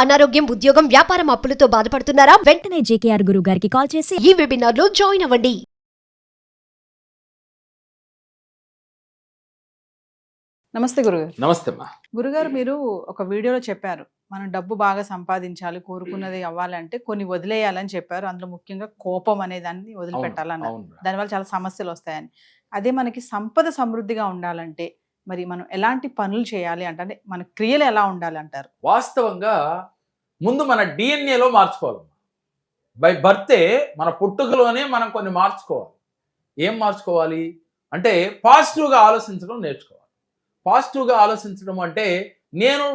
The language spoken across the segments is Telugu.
అనారోగ్యం, ఉద్యోగం, వ్యాపారం అప్పులతో బాధపడుతున్నారా? వెంటనే జేకేఆర్ గురువు గారికి కాల్ చేసి ఈ వెబినార్ లో జాయిన్ అవ్వండి. నమస్తే గురుగారు. నమస్తే అమ్మా. గురుగారు, మీరు ఒక వీడియోలో చెప్పారు, మనం డబ్బు బాగా సంపాదించాలి, కోరుకున్నది అవ్వాలంటే కొన్ని వదిలేయాలని చెప్పారు. అందులో ముఖ్యంగా కోపం అనే దాన్ని వదిలిపెట్టాలన్నారు. దానివల్ల చాలా సమస్యలు వస్తాయని. అదే మనకి సంపద సమృద్ధిగా ఉండాలంటే మరి మనం ఎలాంటి పనులు చేయాలి అంటే మన క్రియలు ఎలా ఉండాలి అంటారు? వాస్తవంగా ముందు మన డిఎన్ఏలో మార్చుకోవాలి. బై బర్తే మన పుట్టుకలోనే మనం కొన్ని మార్చుకోవాలి. ఏం మార్చుకోవాలి అంటే పాజిటివ్గా ఆలోచించడం నేర్చుకోవాలి. పాజిటివ్గా ఆలోచించడం అంటే నేను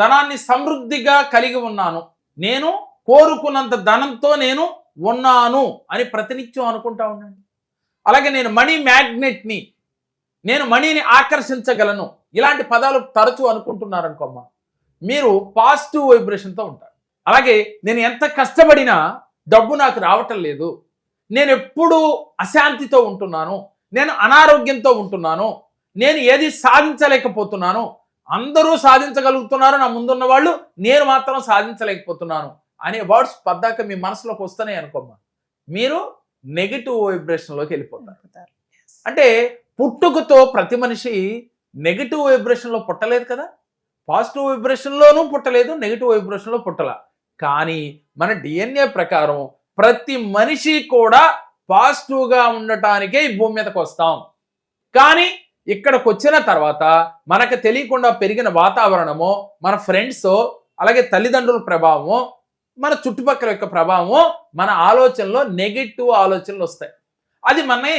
ధనాన్ని సమృద్ధిగా కలిగి ఉన్నాను, నేను కోరుకున్నంత ధనంతో నేను ఉన్నాను అని ప్రతినిత్యం అనుకుంటా ఉండండి. అలాగే నేను మనీ మ్యాగ్నెట్ని, నేను మనీని ఆకర్షించగలను, ఇలాంటి పదాలు తరచూ అనుకుంటున్నారనుకోమ్మా, మీరు పాజిటివ్ వైబ్రేషన్తో ఉంటారు. అలాగే నేను ఎంత కష్టపడినా డబ్బు నాకు రావటం లేదు, నేను ఎప్పుడూ అశాంతితో ఉంటున్నాను, నేను అనారోగ్యంతో ఉంటున్నాను, నేను ఏది సాధించలేకపోతున్నాను, అందరూ సాధించగలుగుతున్నారు నా ముందున్న వాళ్ళు, నేను మాత్రం సాధించలేకపోతున్నాను అనే వర్డ్స్ పద్దాక మీ మనసులోకి వస్తున్నాయి అనుకోమ్మా, మీరు నెగిటివ్ వైబ్రేషన్లోకి వెళ్ళిపోతారు. అంటే పుట్టుకతో ప్రతి మనిషి నెగిటివ్ వైబ్రేషన్లో పుట్టలేదు కదా, పాజిటివ్ వైబ్రేషన్లోనూ పుట్టలేదు, నెగిటివ్ వైబ్రేషన్లో పుట్టలా. కానీ మన డిఎన్ఏ ప్రకారం ప్రతి మనిషి కూడా పాజిటివ్గా ఉండటానికే ఈ భూమి మీదకి వస్తాం. కానీ ఇక్కడికి వచ్చిన తర్వాత మనకు తెలియకుండా పెరిగిన వాతావరణమో, మన ఫ్రెండ్సో, అలాగే తల్లిదండ్రుల ప్రభావమో, మన చుట్టుపక్కల యొక్క ప్రభావమో మన ఆలోచనలో నెగిటివ్ ఆలోచనలు వస్తాయి. అది మనని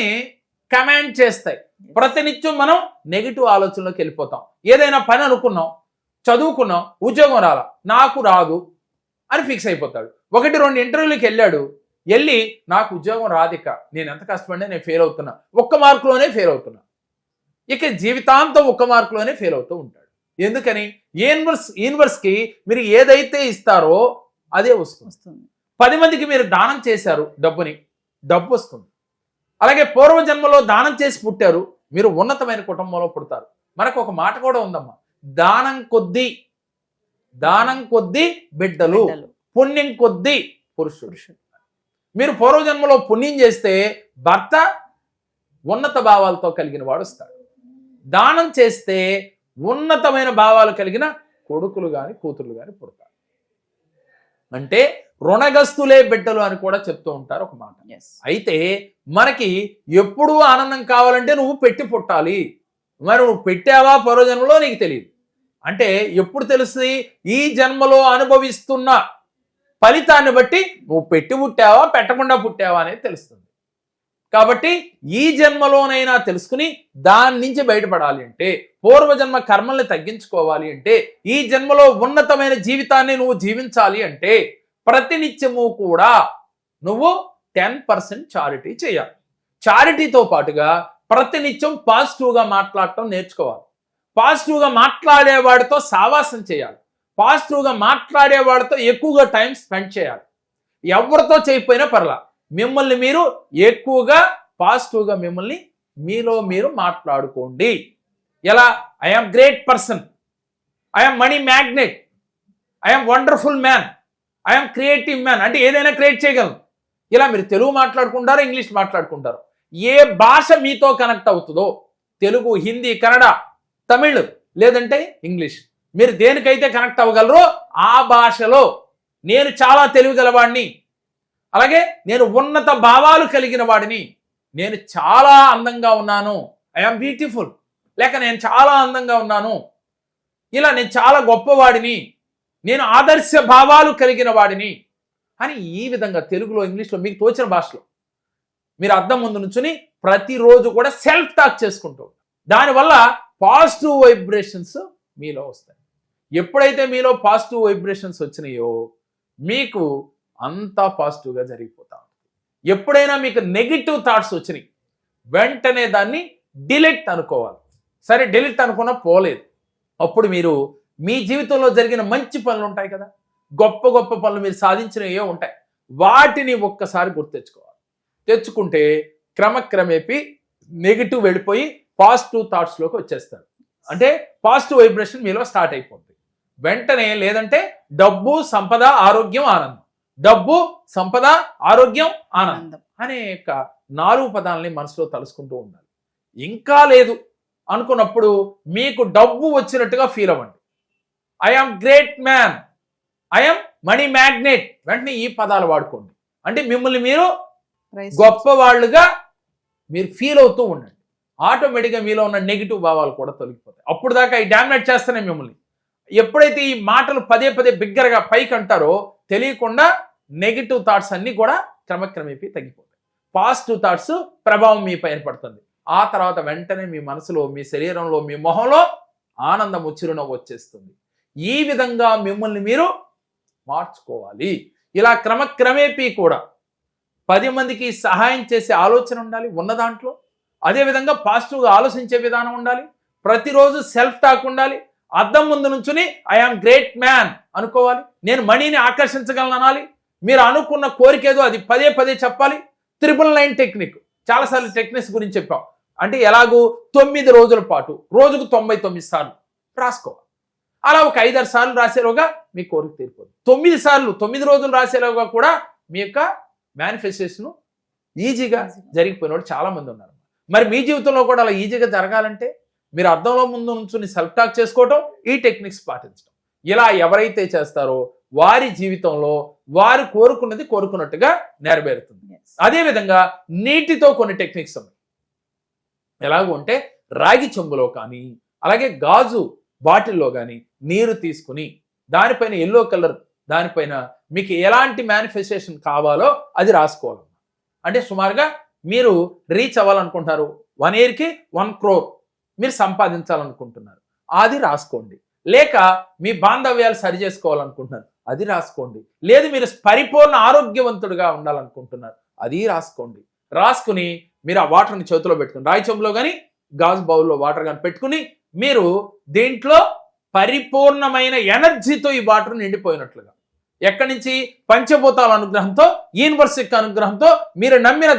కమాండ్ చేస్తాయి. ప్రతినిత్యం మనం నెగిటివ్ ఆలోచనలోకి వెళ్ళిపోతాం. ఏదైనా పని అనుకున్నాం, చదువుకున్నాం, ఉద్యోగం రాలా, నాకు రాదు అని ఫిక్స్ అయిపోతాడు. 1-2 ఇంటర్వ్యూలకు వెళ్ళి నాకు ఉద్యోగం రాదిక, నేను ఎంత కష్టపడినా నేను ఫెయిల్ అవుతున్నా, 1 మార్కులోనే ఫెయిల్ అవుతున్నా, ఇక జీవితాంతం 1 మార్కులోనే ఫెయిల్ అవుతూ ఉంటాడు. ఎందుకని? యూనివర్స్కి మీరు ఏదైతే ఇస్తారో అదే వస్తుంది. 10 మందికి మీరు దానం చేశారు, డబ్బు వస్తుంది. అలాగే పూర్వజన్మలో దానం చేసి పుట్టారు, మీరు ఉన్నతమైన కుటుంబంలో పుడతారు. మనకు ఒక మాట కూడా ఉందమ్మా, దానం కొద్దీ బిడ్డలు, పుణ్యం కొద్దీ పురుషుడు. మీరు పూర్వజన్మలో పుణ్యం చేస్తే భర్త ఉన్నత భావాలతో కలిగిన వాడు వస్తాడు. దానం చేస్తే ఉన్నతమైన భావాలు కలిగిన కొడుకులు కానీ కూతుర్లు కానీ పుడతారు. అంటే రుణగస్తులే బిడ్డలు అని కూడా చెప్తూ ఉంటారు ఒక మాట. అయితే మనకి ఎప్పుడూ ఆనందం కావాలంటే నువ్వు పెట్టి పుట్టాలి. మరి నువ్వు పెట్టావా పూర్వజన్మలో నీకు తెలియదు. అంటే ఎప్పుడు తెలుస్తుంది? ఈ జన్మలో అనుభవిస్తున్న ఫలితాన్ని బట్టి నువ్వు పెట్టి పుట్టావా పెట్టకుండా పుట్టావా అనేది తెలుస్తుంది. కాబట్టి ఈ జన్మలోనైనా తెలుసుకుని దాని నుంచి బయటపడాలి అంటే, పూర్వజన్మ కర్మల్ని తగ్గించుకోవాలి అంటే, ఈ జన్మలో ఉన్నతమైన జీవితాన్ని నువ్వు జీవించాలి అంటే ప్రతినిత్యము కూడా నువ్వు 10% చారిటీ చేయాలి. చారిటీతో పాటుగా ప్రతినిత్యం పాజిటివ్గా మాట్లాడటం నేర్చుకోవాలి. పాజిటివ్గా మాట్లాడేవాడితో సావాసం చేయాలి. పాజిటివ్గా మాట్లాడేవాడితో ఎక్కువగా టైం స్పెండ్ చేయాలి. ఎవరితో చేయకపోయినా పర్లా, మిమ్మల్ని మీరు ఎక్కువగా పాజిటివ్గా మిమ్మల్ని మీలో మీరు మాట్లాడుకోండి. ఎలా? I'm great person, I'm money magnet, I'm wonderful man, I'm creative man, అంటే ఏదైనా క్రియేట్ చేయగలను. ఇలా మీరు తెలుగు మాట్లాడుకుంటారు, ఇంగ్లీష్ మాట్లాడుకుంటారు. ఏ భాష మీతో కనెక్ట్ అవుతుందో, తెలుగు, హిందీ, కన్నడ, తమిళ్, లేదంటే ఇంగ్లీష్, మీరు దేనికైతే కనెక్ట్ అవ్వగలరో ఆ భాషలో నేను చాలా తెలివిగలవాడిని, అలాగే నేను ఉన్నత భావాలు కలిగిన వాడిని, నేను చాలా అందంగా ఉన్నాను, ఐఎమ్ బ్యూటిఫుల్, లేక నేను చాలా అందంగా ఉన్నాను, ఇలా నేను చాలా గొప్పవాడిని, నేను ఆదర్శ భావాలు కలిగిన వాడిని అని ఈ విధంగా తెలుగులో, ఇంగ్లీష్లో మీకు తోచిన భాషలో మీరు అద్దం ముందు నుంచుని ప్రతిరోజు కూడా సెల్ఫ్ టాక్ చేసుకుంటూ, దానివల్ల పాజిటివ్ వైబ్రేషన్స్ మీలో వస్తాయి. ఎప్పుడైతే మీలో పాజిటివ్ వైబ్రేషన్స్ వచ్చినాయో మీకు అంతా పాజిటివ్గా జరిగిపోతా ఉంటుంది. ఎప్పుడైనా మీకు నెగిటివ్ థాట్స్ వచ్చినాయి, వెంటనే దాన్ని డిలీట్ అనుకోవాలి. సరే, డిలీట్ అనుకున్నా పోలేదు. అప్పుడు మీరు మీ జీవితంలో జరిగిన మంచి పనులు ఉంటాయి కదా, గొప్ప గొప్ప పనులు మీరు సాధించినవే ఉంటాయి, వాటిని ఒక్కసారి గుర్తెచ్చుకోవాలి. తెచ్చుకుంటే క్రమక్రమేపీ నెగిటివ్ వెళ్ళిపోయి పాజిటివ్ థాట్స్లోకి వచ్చేస్తారు. అంటే పాజిటివ్ వైబ్రేషన్ మీలో స్టార్ట్ అయిపోతుంది. వెంటనే లేదంటే డబ్బు సంపద ఆరోగ్యం ఆనందం, డబ్బు సంపద ఆరోగ్యం ఆనందం అనే 4 పదాలని మనసులో తలుసుకుంటూ ఉండాలి. ఇంకా లేదు అనుకున్నప్పుడు మీకు డబ్బు వచ్చినట్టుగా ఫీల్ అవ్వండి. I'm great man, I'm money magnet, వెంటనే ఈ పదాలు వాడుకోండి. అంటే మిమ్మల్ని మీరు గొప్పవాళ్ళుగా మీరు ఫీల్ అవుతూ ఉండండి. ఆటోమేటిక్గా మీలో ఉన్న నెగిటివ్ భావాలు కూడా తొలగిపోతాయి. అప్పుడు దాకా ఈ డామినేట్ చేస్తేనే మిమ్మల్ని. ఎప్పుడైతే ఈ మాటలు పదే పదే బిగ్గరగా పైకి అంటారో తెలియకుండా నెగిటివ్ థాట్స్ అన్నీ కూడా క్రమక్రమేపీ తగ్గిపోతాయి. పాజిటివ్ థాట్స్ ప్రభావం మీ పైన పడుతుంది. ఆ తర్వాత వెంటనే మీ మనసులో, మీ శరీరంలో, మీ మొహంలో ఆనందం చిరునవ్వు వచ్చేస్తుంది. ఈ విధంగా మిమ్మల్ని మీరు మార్చుకోవాలి. ఇలా క్రమక్రమేపీ కూడా 10 మందికి సహాయం చేసే ఆలోచన ఉండాలి ఉన్న దాంట్లో. అదేవిధంగా పాజిటివ్గా ఆలోచించే విధానం ఉండాలి. ప్రతిరోజు సెల్ఫ్ టాక్ ఉండాలి. అద్దం ముందు నుంచుని ఐఆమ్ గ్రేట్ మ్యాన్ అనుకోవాలి. నేను మనీని ఆకర్షించగలను అనాలి. మీరు అనుకున్న కోరిక ఏదో అది పదే పదే చెప్పాలి. 999 టెక్నిక్, చాలాసార్లు టెక్నిక్స్ గురించి చెప్పాం. అంటే ఎలాగూ 9 రోజుల పాటు రోజుకు 99 సార్లు రాసుకోవాలి. అలా ఒక 5-6 సార్లు రాసేలోగా మీ కోరిక తీరిపోతుంది. 9 సార్లు 9 రోజులు రాసేలోగా కూడా మీ యొక్క మేనిఫెస్టేషన్ ఈజీగా జరిగిపోయిన వాళ్ళు చాలా మంది ఉన్నారు. మరి మీ జీవితంలో కూడా అలా ఈజీగా జరగాలంటే మీరు అద్దంలో ముందు నుంచుని సెల్ఫ్ టాక్ చేసుకోవటం, ఈ టెక్నిక్స్ పాటించడం. ఇలా ఎవరైతే చేస్తారో వారి జీవితంలో వారు కోరుకున్నది కోరుకున్నట్టుగా నెరవేరుతుంది. అదేవిధంగా నీటితో కొన్ని టెక్నిక్స్ ఉన్నాయి. ఎలాగో అంటే రాగి చెంబులో కానీ అలాగే గాజు బాటిల్లో కానీ నీరు తీసుకుని దానిపైన ఎల్లో కలర్, దానిపైన మీకు ఎలాంటి మేనిఫెస్టేషన్ కావాలో అది రాసుకోవాలి. అంటే సుమారుగా మీరు రీచ్ అవ్వాలనుకుంటున్నారు, 1 yearకి 1 crore మీరు సంపాదించాలనుకుంటున్నారు, అది రాసుకోండి. లేక మీ బాంధవ్యాలు సరి చేసుకోవాలనుకుంటున్నారు, అది రాసుకోండి. లేదు మీరు పరిపూర్ణ ఆరోగ్యవంతుడిగా ఉండాలనుకుంటున్నారు, అది రాసుకోండి. రాసుకుని మీరు ఆ వాటర్ని చేతిలో పెట్టుకుని, రాయి చెంబులో కానీ గాజు బౌల్లో వాటర్ కానీ పెట్టుకుని మీరు దీంట్లో పరిపూర్ణమైన ఎనర్జీతో ఈ వాటర్ నిండిపోయినట్లుగా, ఎక్కడి నుంచి పంచభూతాల అనుగ్రహంతో, యూనివర్స్ యొక్క అనుగ్రహంతో, మీరు నమ్మిన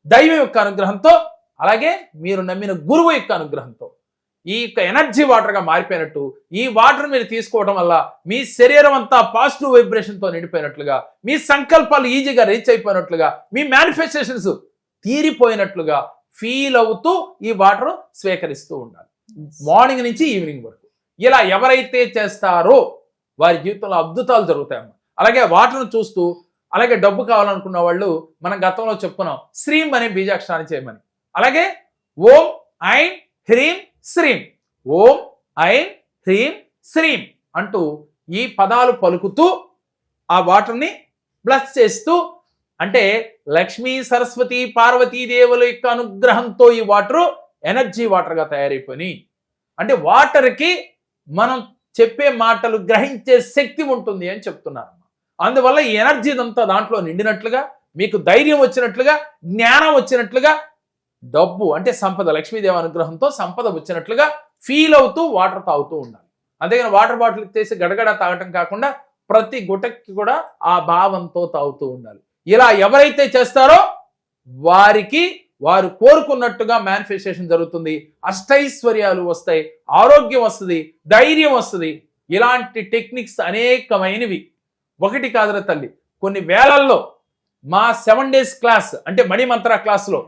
దైవం యొక్క అనుగ్రహంతో, అలాగే మీరు నమ్మిన గురువు యొక్క అనుగ్రహంతో ఈ యొక్క ఎనర్జీ వాటర్గా మారిపోయినట్టు ఈ వాటర్ మీరు తీసుకోవడం వల్ల మీ శరీరం అంతా పాజిటివ్ వైబ్రేషన్తో నిండిపోయినట్లుగా, మీ సంకల్పాలు ఈజీగా రీచ్ అయిపోయినట్లుగా, మీ మేనిఫెస్టేషన్స్ తీరిపోయినట్లుగా ఫీల్ అవుతూ ఈ వాటర్ స్వీకరిస్తూ ఉండాలి మార్నింగ్ నుంచి ఈవినింగ్ వరకు. ఇలా ఎవరైతే చేస్తారో వారి జీవితంలో అద్భుతాలు జరుగుతాయమ్మా. అలాగే వాటర్ను చూస్తూ, అలాగే డబ్బు కావాలనుకున్న వాళ్ళు మనం గతంలో చెప్పుకున్నాం శ్రీం అనే బీజాక్షరాన్ని చేయమని. అలాగే ఓం ఐం హ్రీం శ్రీం, ఓం ఐం హ్రీం శ్రీం అంటూ ఈ పదాలు పలుకుతూ ఆ వాటర్ని బ్లెస్ చేస్తూ, అంటే లక్ష్మీ సరస్వతి పార్వతీ దేవుల యొక్క అనుగ్రహంతో ఈ వాటరు ఎనర్జీ వాటర్గా తయారైపోయి, అంటే వాటర్కి మనం చెప్పే మాటలు గ్రహించే శక్తి ఉంటుంది అని చెప్తున్నారు. అందువల్ల ఈ ఎనర్జీ అంతా దాంట్లో నిండినట్లుగా, మీకు ధైర్యం వచ్చినట్లుగా, జ్ఞానం వచ్చినట్లుగా, డబ్బు అంటే సంపద, లక్ష్మీదేవి అనుగ్రహంతో సంపద వచ్చినట్లుగా ఫీల్ అవుతూ వాటర్ తాగుతూ ఉండాలి. అంతేగాని వాటర్ బాటిల్ తీసి గడగడ తాగటం కాకుండా ప్రతి గుటకి కూడా ఆ భావంతో తాగుతూ ఉండాలి. ఇలా ఎవరైతే చేస్తారో వారికి వారు కోరుకున్నట్టుగా మేనిఫెస్టేషన్ జరుగుతుంది. అష్టైశ్వర్యాలు వస్తాయి, ఆరోగ్యం వస్తుంది, ధైర్యం వస్తుంది. ఇలాంటి టెక్నిక్స్ అనేకమైనవి, ఒకటి కాదురా తల్లి, కొన్ని వేలల్లో మా 7 days క్లాస్ అంటే మణిమంత్ర క్లాసులో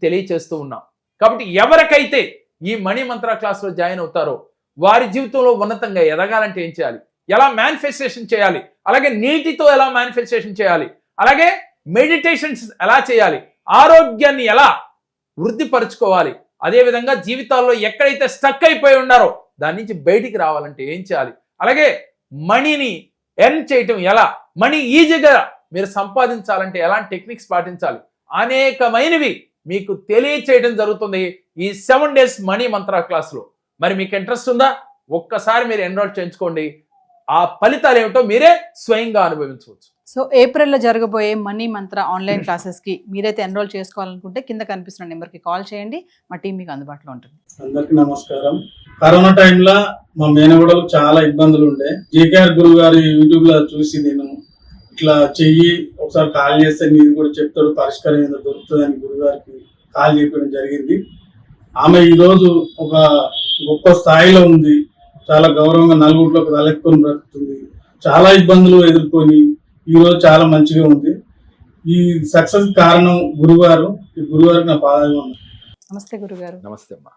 తెలియచేస్తూ ఉన్నాం. కాబట్టి ఎవరికైతే ఈ మణిమంత్ర క్లాసులో జాయిన్ అవుతారో వారి జీవితంలో ఉన్నతంగా ఎదగాలంటే ఏం చేయాలి, ఎలా మేనిఫెస్టేషన్ చేయాలి, అలాగే నీటితో ఎలా మేనిఫెస్టేషన్ చేయాలి, అలాగే మెడిటేషన్స్ ఎలా చేయాలి, ఆరోగ్యాన్ని ఎలా వృద్ధిపరచుకోవాలి, అదేవిధంగా జీవితాల్లో ఎక్కడైతే స్టక్ అయిపోయి ఉన్నారో దాని నుంచి బయటికి రావాలంటే ఏం చేయాలి, అలాగే మనీని ఎర్న్ చేయటం ఎలా, మనీ ఈజీగా మీరు సంపాదించాలంటే ఎలాంటి టెక్నిక్స్ పాటించాలి, అనేకమైనవి మీకు తెలియచేయడం జరుగుతుంది ఈ 7 days మనీ మంత్ర క్లాసులో. మరి మీకు ఇంట్రెస్ట్ ఉందా? ఒక్కసారి మీరు ఎన్రోల్ చేయించుకోండి. ఆ ఫలితాలు ఏమిటో మీరే స్వయంగా అనుభవించవచ్చు. సో ఏప్రిల్లో జరగబోయే మనీ మంత్ర ఆన్లైన్ క్లాసెస్కి మీరైతే ఎన్రోల్ చేసుకోవాలనుకుంటే కింద కనిపిస్తున్న నెంబర్కి కాల్ చేయండి, మా టీం మీకు అందుబాటులో ఉంటుంది. అందరికీ నమస్కారం. కరోనా టైంలో మా మేనగోడలకు చాలా ఇబ్బందులు ఉండే. జేకేఆర్ గురువు గారి యూట్యూబ్ లో చూసి నేను ఇట్లా చెయ్యి ఒకసారి కాల్ చేస్తే మీరు కూడా చెప్తాడు పరిష్కారం ఏదో దొరుకుతుంది అని గురువు గారికి కాల్ చేయడం జరిగింది. ఆమె ఈరోజు ఒక గొప్ప స్థాయిలో ఉంది. చాలా గౌరవంగా నలుగురిలోకి తలెత్తుకొని బ్రతుకుతుంది. చాలా ఇబ్బందులు ఎదుర్కొని ఈ రోజు చాలా మంచిగా ఉంది. ఈ సక్సెస్ కారణం గురుగారు. ఈ గురుగారికి నా పాదాలు ఉన్నాయి. నమస్తే గురుగారు. నమస్తే అమ్మా.